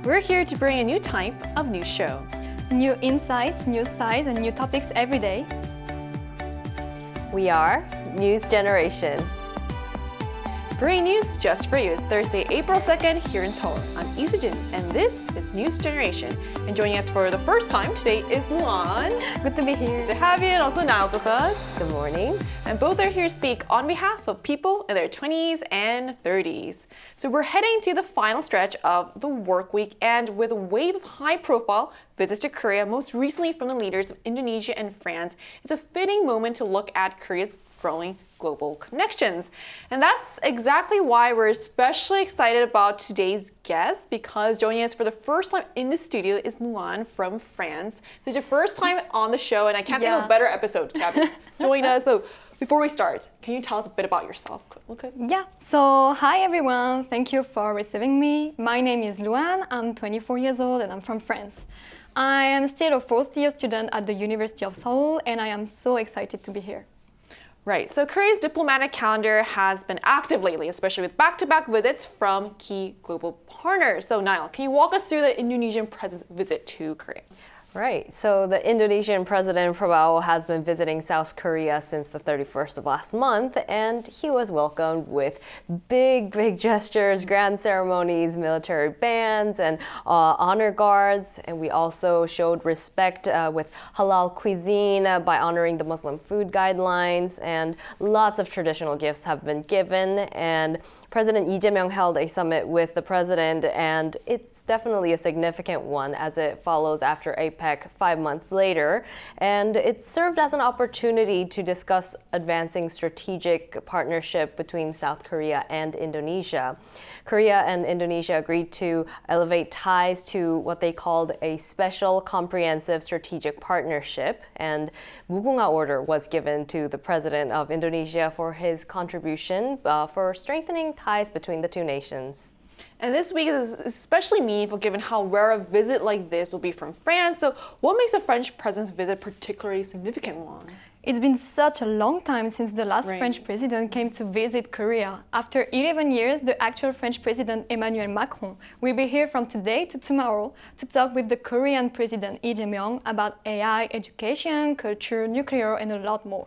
We're here to bring a new type of news show. New insights, new styles, and new topics every day. We are News Generation. Bringing news just for you. It's Thursday, April 2nd here in Seoul. I'm Isujin, and this is News Generation. And joining us for the first time today is Luan. Good to be here. Good to have you, and also Niles with us. Good morning. And both are here to speak on behalf of people in their 20s and 30s. So we're heading to the final stretch of the work week, and with a wave of high-profile visits to Korea, most recently from the leaders of Indonesia and France, it's a fitting moment to look at Korea's growing global connections. And that's exactly why we're especially excited about today's guest, because joining us for the first time in the studio is Luan from France. So it's your first time on the show, and I can't think of a better episode to have you join us. So before we start, can you tell us a bit about yourself? Okay. Yeah, so hi everyone. Thank you for receiving me. My name is Luan. I'm 24 years old and I'm from France. I am still a fourth year student at the University of Seoul, and I am so excited to be here. Right, so Korea's diplomatic calendar has been active lately, especially with back-to-back visits from key global partners. So Niall, can you walk us through the Indonesian president's visit to Korea? Right, so the Indonesian President Prabowo has been visiting South Korea since the 31st of last month, and he was welcomed with big gestures, grand ceremonies, military bands, and honor guards. And we also showed respect with halal cuisine by honoring the Muslim food guidelines, and lots of traditional gifts have been given. And President Lee Jae-myung held a summit with the president, and it's definitely a significant one as it follows after APEC 5 months later. And it served as an opportunity to discuss advancing strategic partnership between South Korea and Indonesia. Korea and Indonesia agreed to elevate ties to what they called a special comprehensive strategic partnership, and Mugunga order was given to the president of Indonesia for his contribution for strengthening ties between the two nations. And this week is especially meaningful given how rare a visit like this will be from France. So what makes the French president's visit particularly significant, Luan? It's been such a long time since the last French president came to visit Korea. After 11 years, the actual French president Emmanuel Macron will be here from today to tomorrow to talk with the Korean president Lee Jae-myung about AI, education, culture, nuclear, and a lot more.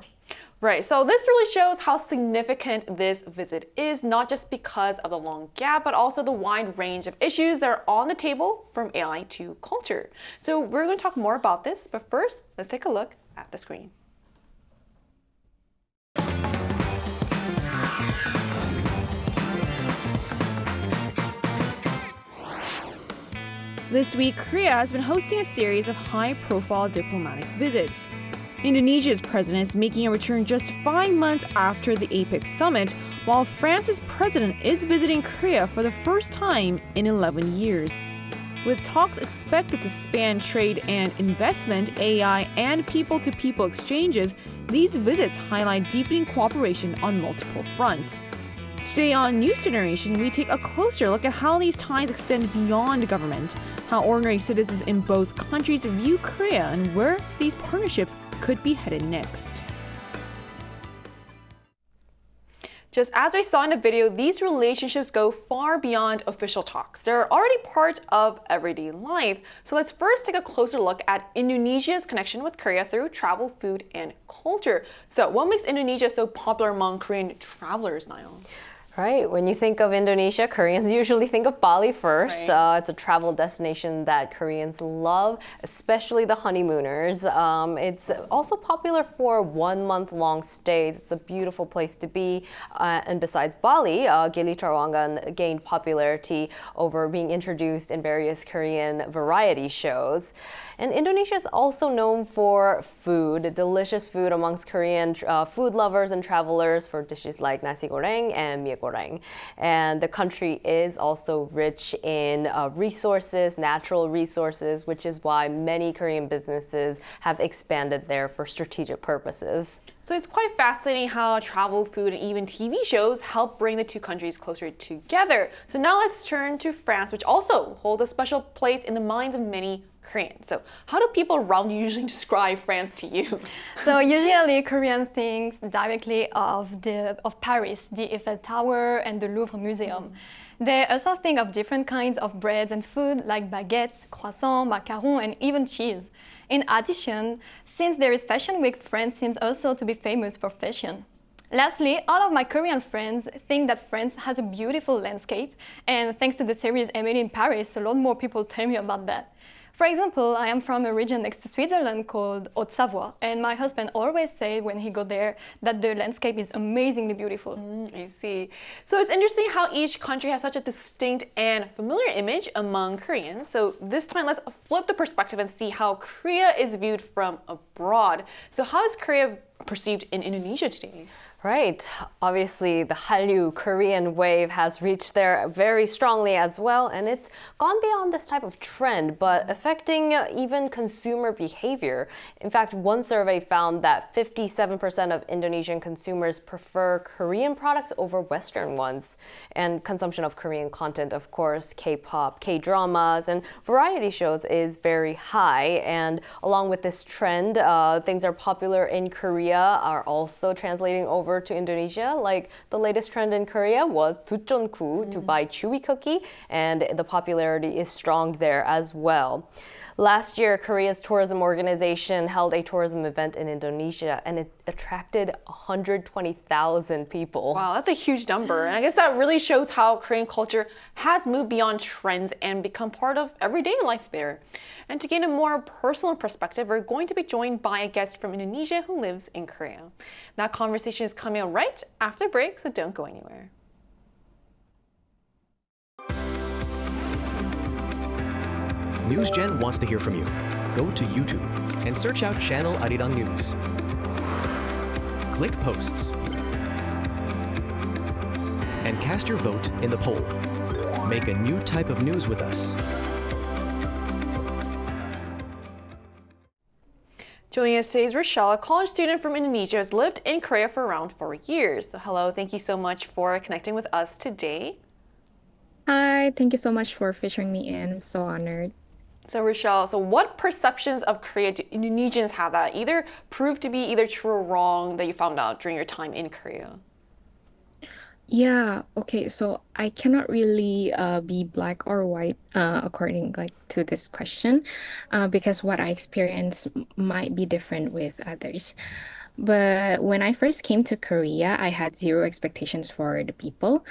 Right, so this really shows how significant this visit is, not just because of the long gap, but also the wide range of issues that are on the table, from AI to culture. So we're going to talk more about this, but first, let's take a look at the screen. This week, Korea has been hosting a series of high-profile diplomatic visits. Indonesia's president is making a return just 5 months after the APEC summit, while France's president is visiting Korea for the first time in 11 years. With talks expected to span trade and investment, AI, and people-to-people exchanges, these visits highlight deepening cooperation on multiple fronts. Today on News Generation, we take a closer look at how these ties extend beyond government, how ordinary citizens in both countries view Korea, and where these partnerships could be headed next. Just as we saw in the video, these relationships go far beyond official talks. They're already part of everyday life. So let's first take a closer look at Indonesia's connection with Korea through travel, food, and culture. So what makes Indonesia so popular among Korean travelers, Niall? Right, when you think of Indonesia, Koreans usually think of Bali first. Right. It's a travel destination that Koreans love, especially the honeymooners. It's also popular for 1 month long stays. It's a beautiful place to be. And besides Bali, Gili Trawangan gained popularity over being introduced in various Korean variety shows. And Indonesia is also known for food, delicious food amongst Korean food lovers and travelers for dishes like nasi goreng and mie goreng. And the country is also rich in resources, natural resources, which is why many Korean businesses have expanded there for strategic purposes. So it's quite fascinating how travel, food, and even TV shows help bring the two countries closer together. So now let's turn to France, which also holds a special place in the minds of many Korean. So how do people around you usually describe France to you? So usually Korean thinks directly of Paris, the Eiffel Tower and the Louvre Museum. They also think of different kinds of breads and food like baguettes, croissants, macarons, and even cheese. In addition, since there is Fashion Week, France seems also to be famous for fashion. Lastly, all of my Korean friends think that France has a beautiful landscape, and thanks to the series Emily in Paris, a lot more people tell me about that. For example, I am from a region next to Switzerland called Haute-Savoie, and my husband always says when he goes there that the landscape is amazingly beautiful. I see. So it's interesting how each country has such a distinct and familiar image among Koreans. So this time, let's flip the perspective and see how Korea is viewed from abroad. So how is Korea perceived in Indonesia today? Right. Obviously, the Hallyu Korean wave has reached there very strongly as well, and it's gone beyond this type of trend, but affecting even consumer behavior. In fact, one survey found that 57% of Indonesian consumers prefer Korean products over Western ones. And consumption of Korean content, of course, K-pop, K-dramas, and variety shows is very high. And along with this trend, things are popular in Korea are also translating over to Indonesia. Like the latest trend in Korea was 두쫀쿠, to buy chewy cookie, and the popularity is strong there as well. Last year, Korea's tourism organization held a tourism event in Indonesia, and it attracted 120,000 people. Wow, that's a huge number. And I guess that really shows how Korean culture has moved beyond trends and become part of everyday life there. And to gain a more personal perspective, we're going to be joined by a guest from Indonesia who lives in Korea. That conversation is coming up right after break, so don't go anywhere. NewsGen wants to hear from you. Go to YouTube and search out Channel Arirang News. Click Posts and cast your vote in the poll. Make a new type of news with us. Joining us today is Rochelle, a college student from Indonesia who has lived in Korea for around 4 years. So hello, thank you so much for connecting with us today. Hi, thank you so much for featuring me in. I'm so honored. So Rochelle, so what perceptions of Korea do Indonesians have that either prove to be either true or wrong that you found out during your time in Korea? Yeah, okay, so I cannot really be black or white according to this question because what I experience might be different with others. But when I first came to Korea, I had zero expectations for the people.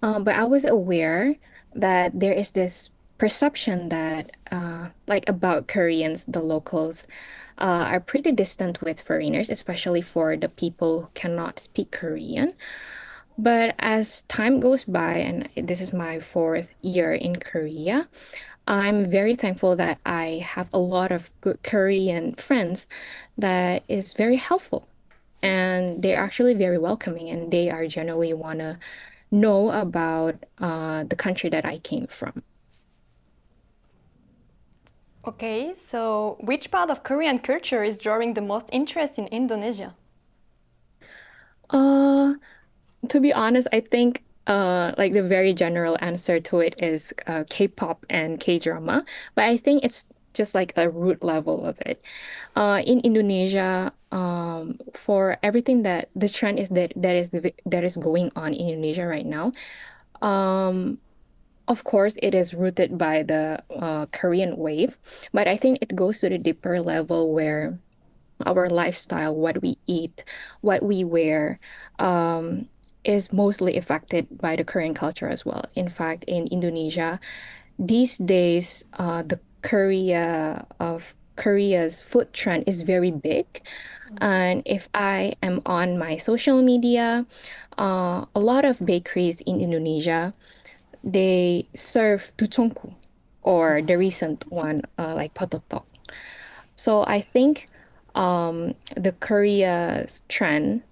But I was aware that there is this perception that about Koreans, the locals, are pretty distant with foreigners, especially for the people who cannot speak Korean. But as time goes by, and this is my 4th year in Korea, I'm very thankful that I have a lot of good Korean friends that is very helpful. And they're actually very welcoming, and they are generally want to know about the country that I came from. Okay, so which part of Korean culture is drawing the most interest in Indonesia? To be honest, I think the very general answer to it is K-pop and K-drama, but I think it's just like a root level of it. In Indonesia, for everything that the trend is that is going on in Indonesia right now, of course, it is rooted by the Korean wave, but I think it goes to the deeper level where our lifestyle, what we eat, what we wear, is mostly affected by the Korean culture as well. In fact, in Indonesia, these days, the Korea's food trend is very big. And if I am on my social media, a lot of bakeries in Indonesia, they serve ducheongku, or the recent one, like pototok. So I think the Korea's trend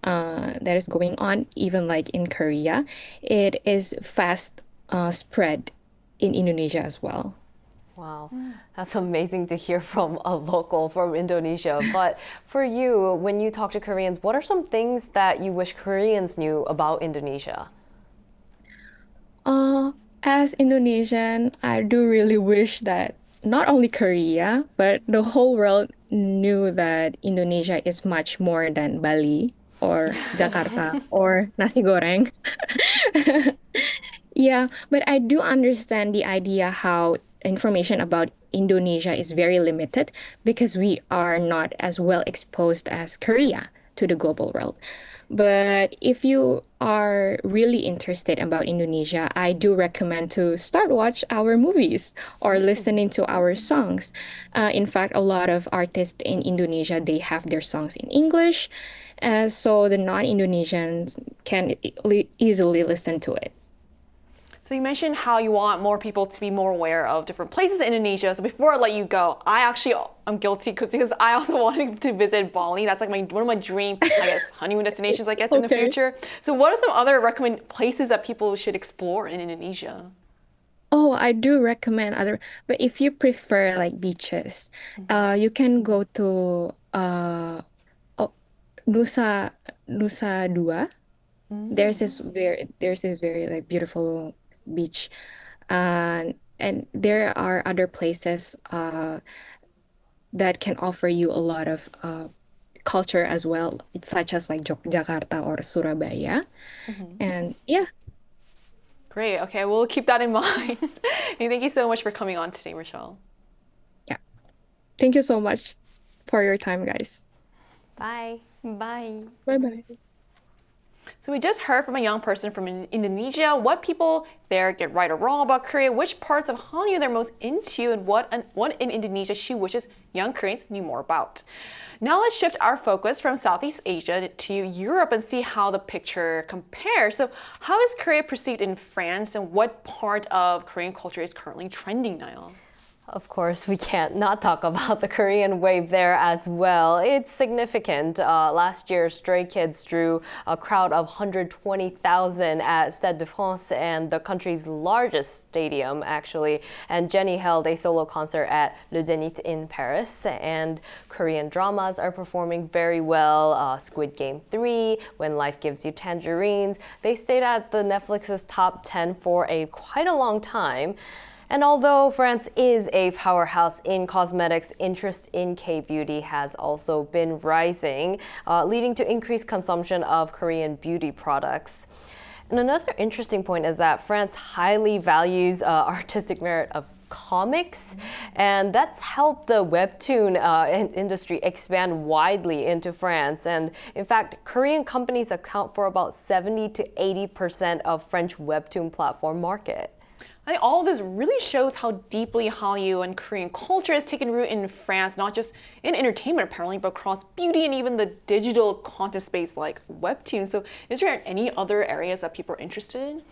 that is going on, even like in Korea, it is fast spread in Indonesia as well. Wow, that's amazing to hear from a local from Indonesia. But for you, when you talk to Koreans, what are some things that you wish Koreans knew about Indonesia? As Indonesian, I do really wish that not only Korea, but the whole world knew that Indonesia is much more than Bali or Jakarta or nasi goreng. Yeah, but I do understand the idea how information about Indonesia is very limited because we are not as well exposed as Korea to the global world. But if you are really interested about Indonesia, I do recommend to start watch our movies or listening to our songs. In fact, a lot of artists in Indonesia, they have their songs in English, so the non-Indonesians can easily listen to it. So you mentioned how you want more people to be more aware of different places in Indonesia. So before I let you go, I'm guilty because I also wanted to visit Bali. That's like one of my dream, I guess, honeymoon destinations, I guess, in the future. So what are some other recommend places that people should explore in Indonesia? Oh, I do recommend other, but if you prefer like beaches, you can go to oh, Nusa Nusa Dua. There's this very like beautiful beach, and there are other places that can offer you a lot of culture as well, such as like Jakarta or Surabaya, and yeah, Great. Okay, we'll keep that in mind. And thank you so much for coming on today, Rochelle. yeah. Thank you so much for your time, guys. Bye. Bye. Bye bye. So we just heard from a young person from Indonesia what people there get right or wrong about Korea, which parts of Hallyu they're most into, and what in Indonesia she wishes young Koreans knew more about. Now let's shift our focus from Southeast Asia to Europe and see how the picture compares. So how is Korea perceived in France, and what part of Korean culture is currently trending now? Of course, we can't not talk about the Korean wave there as well. It's significant. Last year, Stray Kids drew a crowd of 120,000 at Stade de France, and the country's largest stadium, actually. And Jennie held a solo concert at Le Zénith in Paris. And Korean dramas are performing very well. Squid Game 3, When Life Gives You Tangerines. They stayed at the Netflix's top 10 for quite a long time. And although France is a powerhouse in cosmetics, interest in K-beauty has also been rising, leading to increased consumption of Korean beauty products. And another interesting point is that France highly values artistic merit of comics, and that's helped the webtoon industry expand widely into France. And in fact, Korean companies account for about 70 to 80% of French webtoon platform market. I think all of this really shows how deeply Hallyu and Korean culture has taken root in France, not just in entertainment apparently, but across beauty and even the digital content space like webtoons. So is there any other areas that people are interested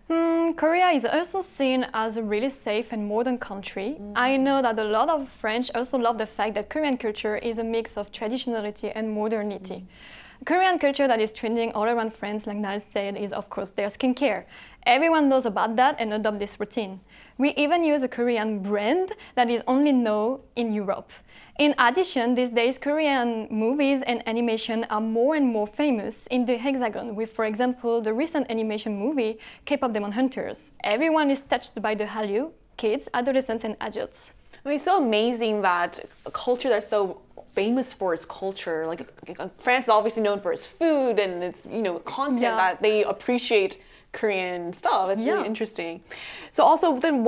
in? Korea is also seen as a really safe and modern country. I know that a lot of French also love the fact that Korean culture is a mix of traditionality and modernity. Korean culture that is trending all around France, like Nal said, is of course their skincare. Everyone knows about that and adopt this routine. We even use a Korean brand that is only known in Europe. In addition, these days Korean movies and animation are more and more famous in the Hexagon, with, for example, the recent animation movie K-pop Demon Hunters. Everyone is touched by the Hallyu, kids, adolescents, and adults. I mean, it's so amazing that a culture that's so famous for its culture, like France is obviously known for its food and its content, that they appreciate Korean stuff. It's really interesting. So also then,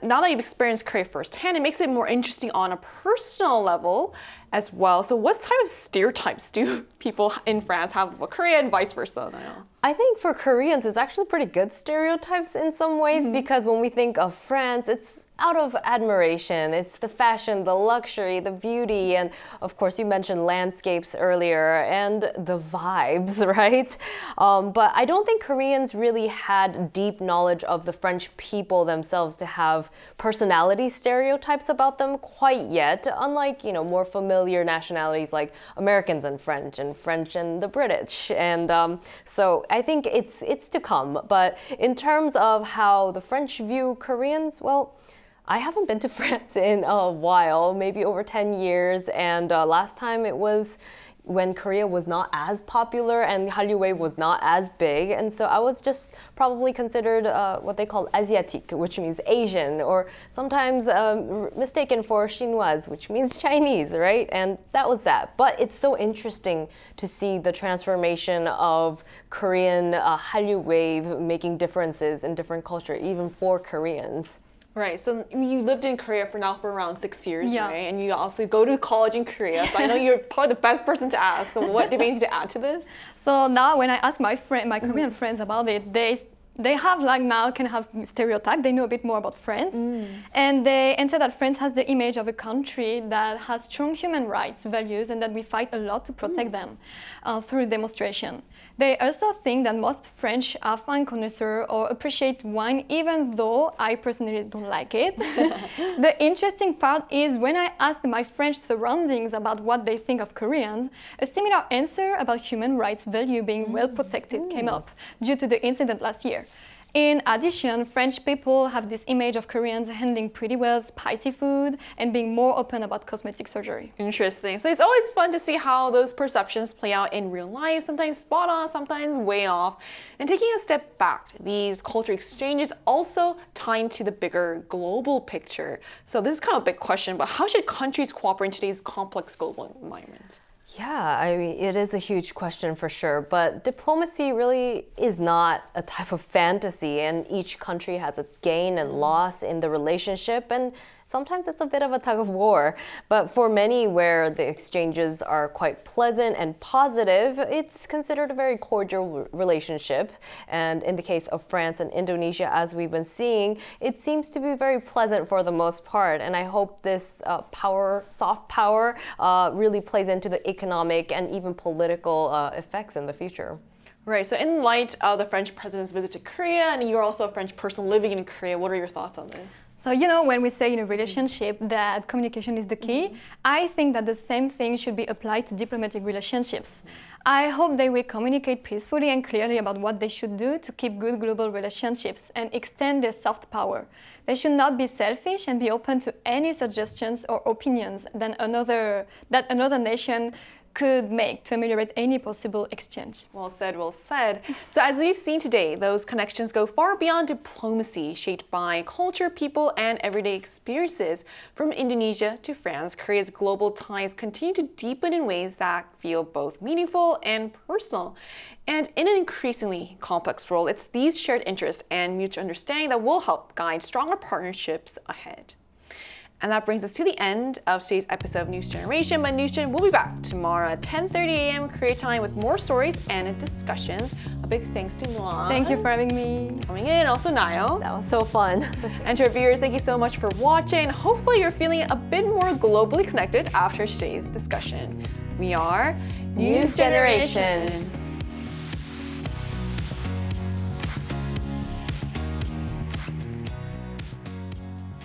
now that you've experienced Korea firsthand, it makes it more interesting on a personal level as well. So what type of stereotypes do people in France have about Korea and vice versa now? I think for Koreans, it's actually pretty good stereotypes in some ways, because when we think of France, it's out of admiration. It's the fashion, the luxury, the beauty, and of course you mentioned landscapes earlier and the vibes, right? But I don't think Koreans really had deep knowledge of the French people themselves to have personality stereotypes about them quite yet, unlike, more familiar nationalities like Americans and French and the British. And so I think it's to come. But in terms of how the French view Koreans, well, I haven't been to France in a while, maybe over 10 years. And last time it was, when Korea was not as popular and Hallyu wave was not as big. And so I was just probably considered what they call Asiatique, which means Asian, or sometimes mistaken for Chinoise, which means Chinese, right? And that was that. But it's so interesting to see the transformation of Korean Hallyu wave making differences in different culture, even for Koreans. Right, so you lived in Korea for around 6 years, Yeah. right? And you also go to college in Korea, so I know you're probably the best person to ask. So what do you need to add to this? So now when I ask my Korean friends about it, they have like now can have stereotype. They know a bit more about France, and they answer that France has the image of a country that has strong human rights values and that we fight a lot to protect them through demonstration. They also think that most French are fine connoisseurs or appreciate wine, even though I personally don't like it. The interesting part is when I asked my French surroundings about what they think of Koreans, a similar answer about human rights value being well protected came up due to the incident last year. In addition, French people have this image of Koreans handling pretty well spicy food and being more open about cosmetic surgery. Interesting. So it's always fun to see how those perceptions play out in real life, sometimes spot on, sometimes way off. And taking a step back, these culture exchanges also tie into the bigger global picture. So this is kind of a big question, but how should countries cooperate in today's complex global environment? Yeah, I mean, it is a huge question for sure, but diplomacy really is not a type of fantasy, and each country has its gain and loss in the relationship, and sometimes it's a bit of a tug of war. But for many where the exchanges are quite pleasant and positive, it's considered a very cordial relationship. And in the case of France and Indonesia, as we've been seeing, it seems to be very pleasant for the most part. And I hope this soft power, really plays into the economic and even political effects in the future. Right, so in light of the French president's visit to Korea, and you're also a French person living in Korea, what are your thoughts on this? So, when we say in a relationship that communication is the key, I think that the same thing should be applied to diplomatic relationships. I hope they will communicate peacefully and clearly about what they should do to keep good global relationships and extend their soft power. They should not be selfish and be open to any suggestions or opinions that another nation could make to ameliorate any possible exchange. Well said, well said. So as we've seen today, those connections go far beyond diplomacy, shaped by culture, people, and everyday experiences. From Indonesia to France, Korea's global ties continue to deepen in ways that feel both meaningful and personal. And in an increasingly complex world, it's these shared interests and mutual understanding that will help guide stronger partnerships ahead. And that brings us to the end of today's episode of News Generation. But News Gen will be back tomorrow at 10:30 a.m. Korea time with more stories and discussions. A big thanks to Milan. Thank you for having me. Coming in. Also Niall. That was so fun. And to our viewers, thank you so much for watching. Hopefully you're feeling a bit more globally connected after today's discussion. We are News Generation.